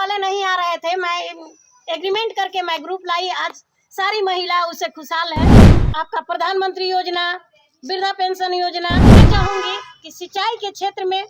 पहले नहीं आ रहे थे, मैं एग्रीमेंट करके मैं ग्रुप लाई, आज सारी महिला उससे खुशहाल है। आपका प्रधानमंत्री योजना, वृद्धा पेंशन योजना, मैं चाहूंगी कि सिंचाई के क्षेत्र में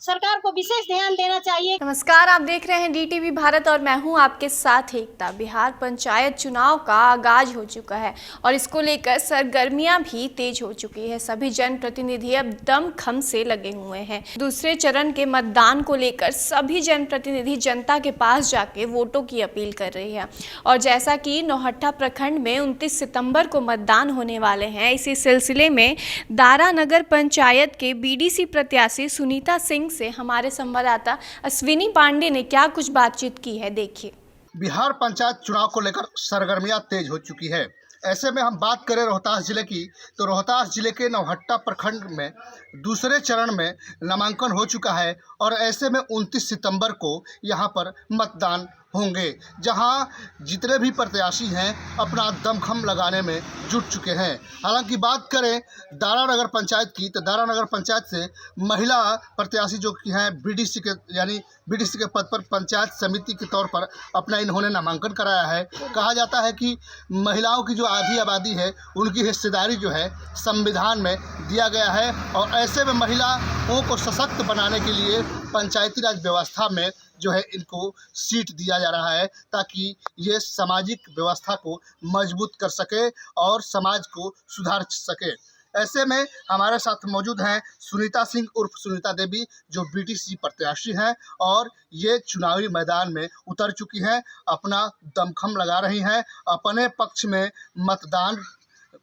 सरकार को विशेष ध्यान देना चाहिए। नमस्कार, आप देख रहे हैं DTV भारत और मैं हूं आपके साथ एकता। बिहार पंचायत चुनाव का आगाज हो चुका है और इसको लेकर सरगर्मियां भी तेज हो चुकी है। सभी जनप्रतिनिधि अब दमखम से लगे हुए हैं। दूसरे चरण के मतदान को लेकर सभी जनप्रतिनिधि जनता के पास जाके वोटों की अपील कर रही है। और जैसा कि नौहट्टा प्रखंड में 29 सितंबर को मतदान होने वाले हैं, इसी सिलसिले में दारा नगर पंचायत के BDC प्रत्याशी सुनीता सिंह से हमारे संवाददाता अश्विनी पांडे ने क्या कुछ बातचीत की है, देखिए। बिहार पंचायत चुनाव को लेकर सरगर्मियां तेज हो चुकी है। ऐसे में हम बात करें रोहतास जिले की, तो रोहतास जिले के नौहट्टा प्रखंड में दूसरे चरण में नामांकन हो चुका है और ऐसे में 29 सितंबर को यहां पर मतदान होंगे, जहां जितने भी प्रत्याशी हैं अपना दमखम लगाने में जुट चुके हैं। हालांकि बात करें दारा नगर पंचायत की, तो दारा नगर पंचायत से महिला प्रत्याशी जो कि हैं BDC के पद पर पंचायत समिति के तौर पर अपना इन्होंने नामांकन कराया है। कहा जाता है कि महिलाओं की जो आधी आबादी है उनकी हिस्सेदारी जो है संविधान में दिया गया है और ऐसे में महिलाओं को सशक्त बनाने के लिए पंचायती राज व्यवस्था में जो है इनको सीट दिया जा रहा है, ताकि ये सामाजिक व्यवस्था को मजबूत कर सके और समाज को सुधार सके। ऐसे में हमारे साथ मौजूद हैं सुनीता सिंह उर्फ सुनीता देवी, जो BDC प्रत्याशी हैं और ये चुनावी मैदान में उतर चुकी हैं, अपना दमखम लगा रही हैं, अपने पक्ष में मतदान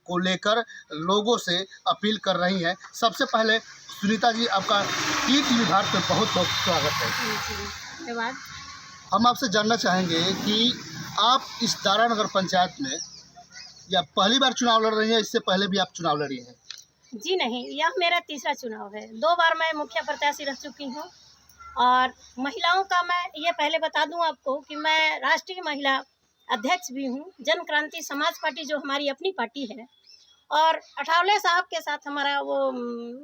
को लेकर लोगों से अपील कर रही हैं। सबसे पहले सुनीता जी, आपका DTV भारत में बहुत बहुत स्वागत है। धन्यवाद। हम आपसे जानना चाहेंगे कि आप इस दारा नगर पंचायत में या पहली बार चुनाव लड़ रही हैं, इससे पहले भी आप चुनाव लड़ी हैं? जी नहीं, यह मेरा तीसरा चुनाव है। 2 बार मैं मुखिया प्रत्याशी रह चुकी हूँ और महिलाओं का मैं ये पहले बता दूं आपको कि मैं राष्ट्रीय महिला अध्यक्ष भी हूँ। जन क्रांति समाज पार्टी जो हमारी अपनी पार्टी है, और अठावले साहब के साथ हमारा वो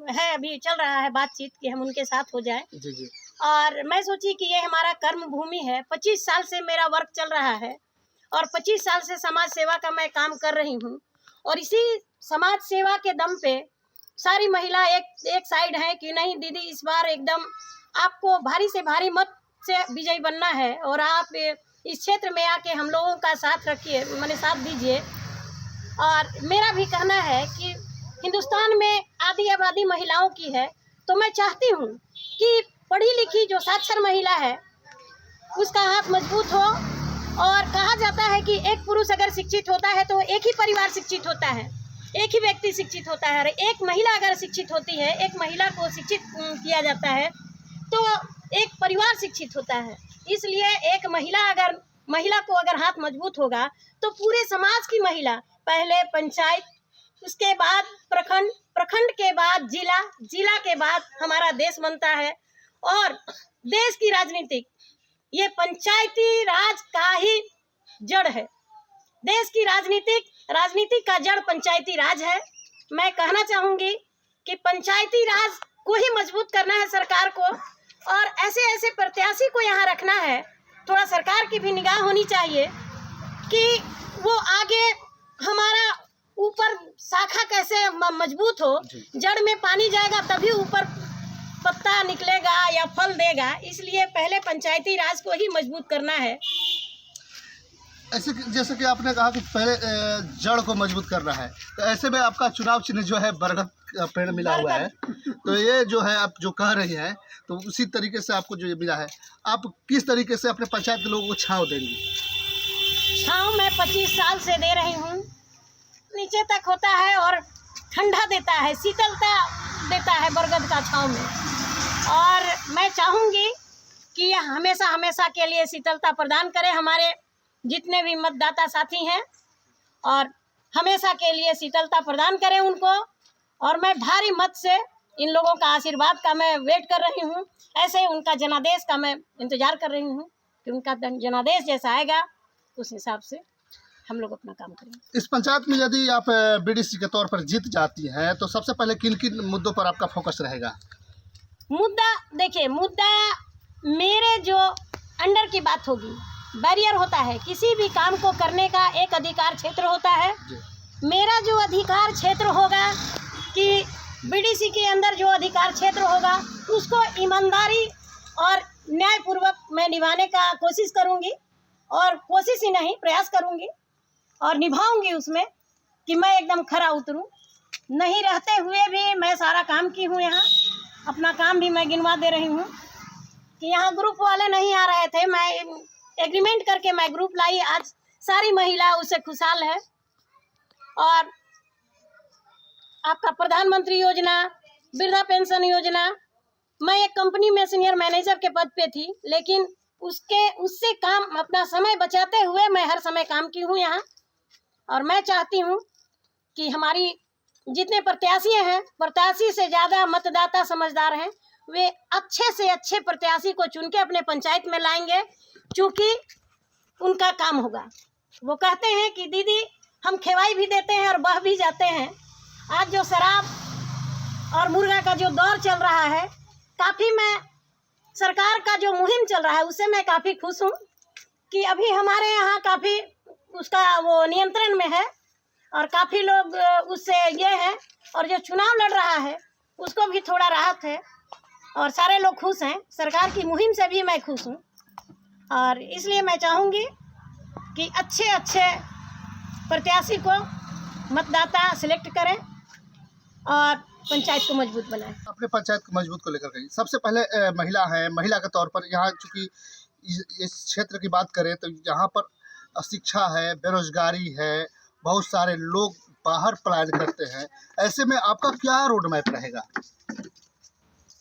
है, अभी चल रहा है बातचीत कि हम उनके साथ हो जाए। जी। और मैं सोची कि ये हमारा कर्म भूमि है। 25 साल से मेरा वर्क चल रहा है और 25 साल से समाज सेवा का मैं काम कर रही हूँ और इसी समाज सेवा के दम पे सारी महिला एक साइड है कि नहीं दीदी, इस बार एकदम आपको भारी से भारी मत से विजयी बनना है और आप इस क्षेत्र में आके हम लोगों का साथ रखिए, मैंने साथ दीजिए। और मेरा भी कहना है कि हिंदुस्तान में आधी आबादी महिलाओं की है, तो मैं चाहती हूँ कि पढ़ी लिखी जो साक्षर महिला है उसका हाथ मजबूत हो। और कहा जाता है कि एक पुरुष अगर शिक्षित होता है तो एक ही परिवार शिक्षित होता है, एक ही व्यक्ति शिक्षित होता है। और एक महिला अगर शिक्षित होती है, एक महिला को शिक्षित किया जाता है तो एक परिवार शिक्षित होता है। इसलिए एक महिला को अगर हाथ मजबूत होगा तो पूरे समाज की महिला, पहले पंचायत, उसके बाद प्रखंड, प्रखंड के बाद जिला, जिला के बाद हमारा देश बनता है। और देश की राजनीतिक, ये पंचायती राज का ही जड़ है। देश की राजनीति का जड़ पंचायती राज है। मैं कहना चाहूँगी कि पंचायती राज को ही मजबूत करना है सरकार को, और ऐसे प्रत्याशी को यहाँ रखना है। थोड़ा सरकार की भी निगाह होनी चाहिए कि वो आगे हमारा ऊपर शाखा कैसे मजबूत हो। जड़ में पानी जाएगा तभी ऊपर पत्ता निकलेगा या फल देगा। इसलिए पहले पंचायती राज को ही मजबूत करना है। ऐसे जैसे कि आपने कहा कि पहले जड़ को मजबूत करना है, तो ऐसे में आपका चुनाव चिन्ह जो है बरगद का पेड़ मिला हुआ है, तो ये जो है आप जो कह रही हैं, तो उसी तरीके से आपको जो ये मिला है, आप किस तरीके से अपने पंचायत के लोगों को छांव देंगी? छांव मैं 25 साल से दे रही हूँ। नीचे तक होता है और ठंडा देता है, शीतलता देता है बरगद का छांव में। और मैं चाहूँगी कि यह हमेशा के लिए शीतलता प्रदान करे हमारे जितने भी मतदाता साथी हैं, और हमेशा के लिए शीतलता प्रदान करें उनको। और मैं भारी मत से इन लोगों का आशीर्वाद का मैं वेट कर रही हूँ। ऐसे उनका जनादेश का मैं इंतज़ार कर रही हूँ कि उनका जनादेश जैसा आएगा उस हिसाब से हम लोग अपना काम करेंगे। इस पंचायत में यदि आप BDC के तौर पर जीत जाती हैं, तो सबसे पहले किन किन मुद्दों पर आपका फोकस रहेगा? मुद्दा देखिए, मुद्दा मेरे जो अंडर की बात होगी, बैरियर होता है। किसी भी काम को करने का एक अधिकार क्षेत्र होता है। मेरा जो अधिकार क्षेत्र होगा कि बीडीसी के अंदर जो अधिकार क्षेत्र होगा उसको ईमानदारी और न्यायपूर्वक मैं निभाने का कोशिश करूंगी, और कोशिश ही नहीं प्रयास करूंगी और निभाऊंगी उसमें कि मैं एकदम खरा उतरूं। नहीं रहते हुए भी मैं सारा काम की हूँ। यहाँ अपना काम भी मैं गिनवा दे रही हूँ कि यहाँ ग्रुप वाले नहीं आ रहे थे, मैं एग्रीमेंट करके मैं ग्रुप लाई। आज सारी महिला उससे खुशहाल है। और आपका प्रधानमंत्री योजना, वृद्धा पेंशन योजना, मैं एक कंपनी में सीनियर मैनेजर के पद पे थी, लेकिन उससे काम अपना समय बचाते हुए मैं हर समय काम की हूँ यहाँ। और मैं चाहती हूँ कि हमारी जितने प्रत्याशी हैं, प्रत्याशी से ज़्यादा मतदाता समझदार हैं, वे अच्छे से अच्छे प्रत्याशी को चुन के अपने पंचायत में लाएंगे, क्योंकि उनका काम होगा। वो कहते हैं कि दीदी हम खिवाई भी देते हैं और बह भी जाते हैं। आज जो शराब और मुर्गा का जो दौर चल रहा है, काफ़ी मैं सरकार का जो मुहिम चल रहा है उससे मैं काफ़ी खुश हूँ कि अभी हमारे यहाँ काफ़ी उसका वो नियंत्रण में है और काफ़ी लोग उससे ये हैं, और जो चुनाव लड़ रहा है उसको भी थोड़ा राहत है और सारे लोग खुश हैं। सरकार की मुहिम से भी मैं खुश हूँ, और इसलिए मैं चाहूँगी कि अच्छे अच्छे प्रत्याशी को मतदाता सिलेक्ट करें और पंचायत को मजबूत बनाएं। अपने पंचायत को मजबूत को लेकर कहिए। सबसे पहले महिला है, महिला के तौर पर यहाँ चूँकि इस क्षेत्र की बात करें तो यहाँ पर अशिक्षा है, बेरोजगारी है, बहुत सारे लोग बाहर पलायन करते हैं। ऐसे में आपका क्या रोड मैप रहेगा?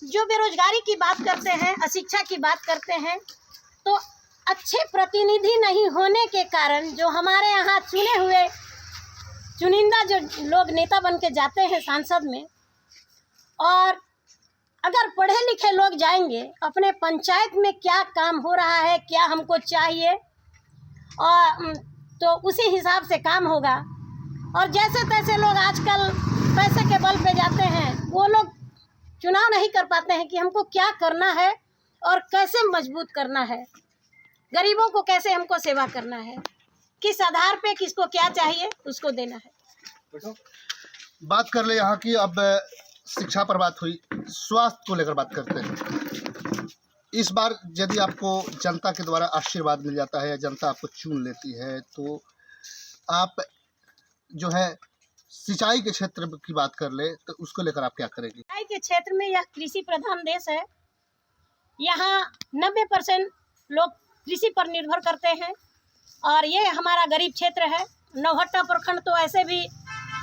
जो बेरोजगारी की बात करते हैं, अशिक्षा की बात करते हैं, तो अच्छे प्रतिनिधि नहीं होने के कारण जो हमारे यहाँ चुने हुए चुनिंदा जो लोग नेता बन के जाते हैं सांसद में, और अगर पढ़े लिखे लोग जाएंगे अपने पंचायत में क्या काम हो रहा है, क्या हमको चाहिए, और तो उसी हिसाब से काम होगा। और जैसे तैसे लोग आजकल पैसे के बल पे जाते हैं, वो लोग चुनाव नहीं कर पाते हैं कि हमको क्या करना है और कैसे मजबूत करना है, गरीबों को कैसे हमको सेवा करना है, किस आधार पे किसको क्या चाहिए उसको देना है। बात कर ले यहाँ की। अब शिक्षा पर बात हुई, स्वास्थ्य को लेकर बात करते हैं। इस बार यदि आपको जनता के द्वारा आशीर्वाद मिल जाता है या जनता आपको चुन लेती है, तो आप जो है सिंचाई के क्षेत्र की बात कर ले तो उसको लेकर आप क्या करेंगे? सिंचाई के क्षेत्र में यह कृषि प्रधान देश है। यहाँ 90% लोग कृषि पर निर्भर करते हैं, और ये हमारा गरीब क्षेत्र है। नौहट्टा प्रखंड तो ऐसे भी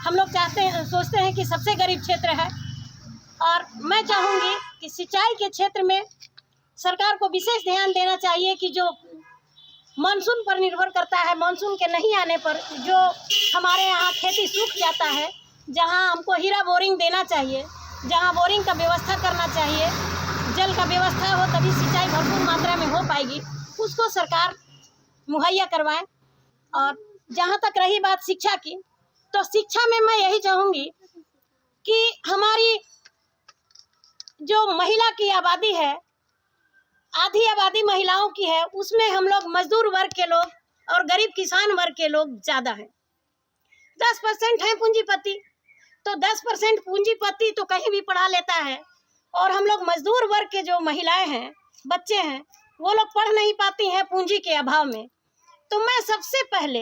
हम लोग सोचते हैं कि सबसे गरीब क्षेत्र है। और मैं चाहूँगी कि सिंचाई के क्षेत्र में सरकार को विशेष ध्यान देना चाहिए कि जो मानसून पर निर्भर करता है, मानसून के नहीं आने पर जो हमारे यहाँ खेती सूख जाता है, जहाँ हमको हीरा बोरिंग देना चाहिए, जहाँ बोरिंग का व्यवस्था करना चाहिए, जल का व्यवस्था हो तभी सिंचाई भरपूर मात्रा में हो पाएगी, उसको सरकार मुहैया करवाएं। और जहाँ तक रही बात शिक्षा की, तो शिक्षा में मैं यही चाहूँगी कि हमारी जो महिला की आबादी है, आधी आबादी महिलाओं की है, उसमें हम लोग मजदूर वर्ग के लोग और गरीब किसान वर्ग के लोग ज़्यादा हैं। 10% है पूंजीपति, तो 10% पूंजीपति तो कहीं भी पढ़ा लेता है, और हम लोग मजदूर वर्ग के जो महिलाएं हैं, बच्चे हैं, वो लोग पढ़ नहीं पाती हैं पूंजी के अभाव में। तो मैं सबसे पहले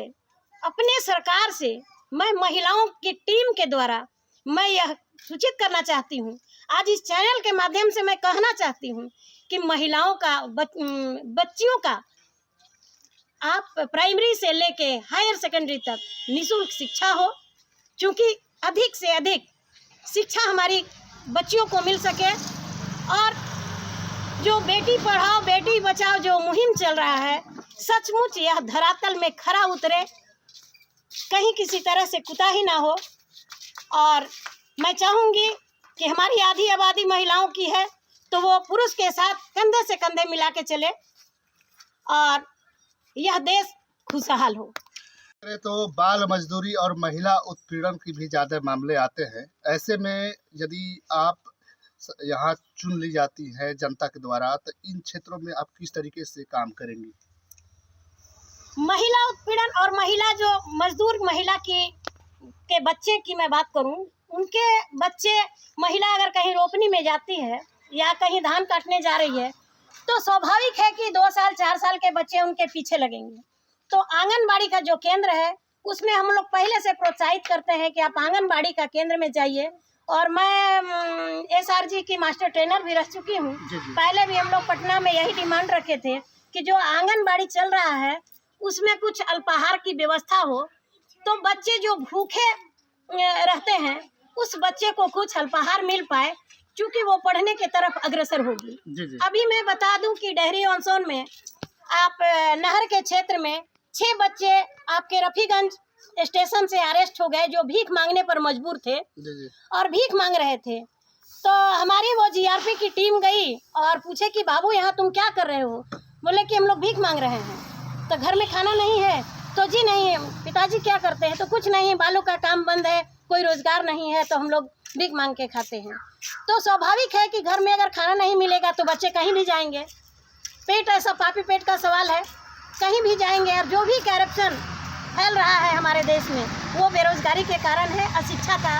अपने सरकार से, मैं महिलाओं की टीम के द्वारा मैं यह सूचित करना चाहती हूँ, आज इस चैनल के माध्यम से मैं कहना चाहती हूँ कि महिलाओं का बच्चियों का आप प्राइमरी से लेके हायर सेकेंडरी तक निःशुल्क शिक्षा हो, क्योंकि अधिक से अधिक शिक्षा हमारी बच्चियों को मिल सके। और जो बेटी पढ़ाओ बेटी बचाओ जो मुहिम चल रहा है, सचमुच यह धरातल में खरा उतरे, कहीं किसी तरह से कुताही ना हो। और मैं चाहूँगी कि हमारी आधी आबादी महिलाओं की है, तो वो पुरुष के साथ कंधे से कंधे मिला के चले और यह देश खुशहाल हो। तो बाल मजदूरी और महिला उत्पीड़न की भी ज़्यादा मामले आते हैं। ऐसे में यदि आप यहाँ चुन ली जाती है जनता के द्वारा, तो इन क्षेत्रों में आप किस तरीके से काम करेंगी? महिला उत्पीड़न और महिला जो मजदूर महिला के बच्चे की मैं बात करूं, उनके बच्चे, महिला अगर कहीं रोपनी में जाती है या कहीं धान काटने जा रही है तो स्वाभाविक है कि 2 साल 4 साल के बच्चे उनके पीछे लगेंगे। तो आंगनबाड़ी का जो केंद्र है उसमें हम लोग पहले से प्रोत्साहित करते हैं कि आप आंगनबाड़ी का केंद्र में जाइए। और मैं SRG की मास्टर ट्रेनर भी रह चुकी हूँ। पहले भी हम लोग पटना में यही डिमांड रखे थे कि जो आंगनबाड़ी चल रहा है उसमें कुछ अल्पाहार की व्यवस्था हो, तो बच्चे जो भूखे रहते हैं उस बच्चे को कुछ अल्पाहार मिल पाए, क्योंकि वो पढ़ने की तरफ अग्रसर होगी। अभी मैं बता दूं कि डेहरी ऑन सोन में आप नहर के क्षेत्र में 6 बच्चे आपके रफीगंज स्टेशन से अरेस्ट हो गए, जो भीख मांगने पर मजबूर थे और भीख मांग रहे थे। तो हमारी वो GRP की टीम गई और पूछे कि बाबू यहाँ तुम क्या कर रहे हो? बोले कि हम लोग भीख मांग रहे हैं। तो घर में खाना नहीं है? तो जी नहीं। पिताजी क्या करते हैं? तो कुछ नहीं, बालों का काम बंद है, कोई रोजगार नहीं है, तो हम लोग भीख मांग के खाते हैं। तो स्वाभाविक है कि घर में अगर खाना नहीं मिलेगा तो बच्चे कहीं भी जाएंगे। पेट ऐसा पापी पेट का सवाल है, कहीं भी जाएंगे। और जो भी करप्शन फैल रहा है हमारे देश में वो बेरोजगारी के कारण है, अशिक्षा का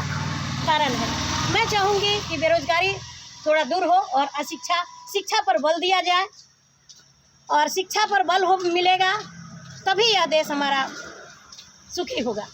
कारण है। मैं चाहूँगी कि बेरोजगारी थोड़ा दूर हो और शिक्षा पर बल दिया जाए, और शिक्षा पर बल मिलेगा तभी यह देश हमारा सुखी होगा।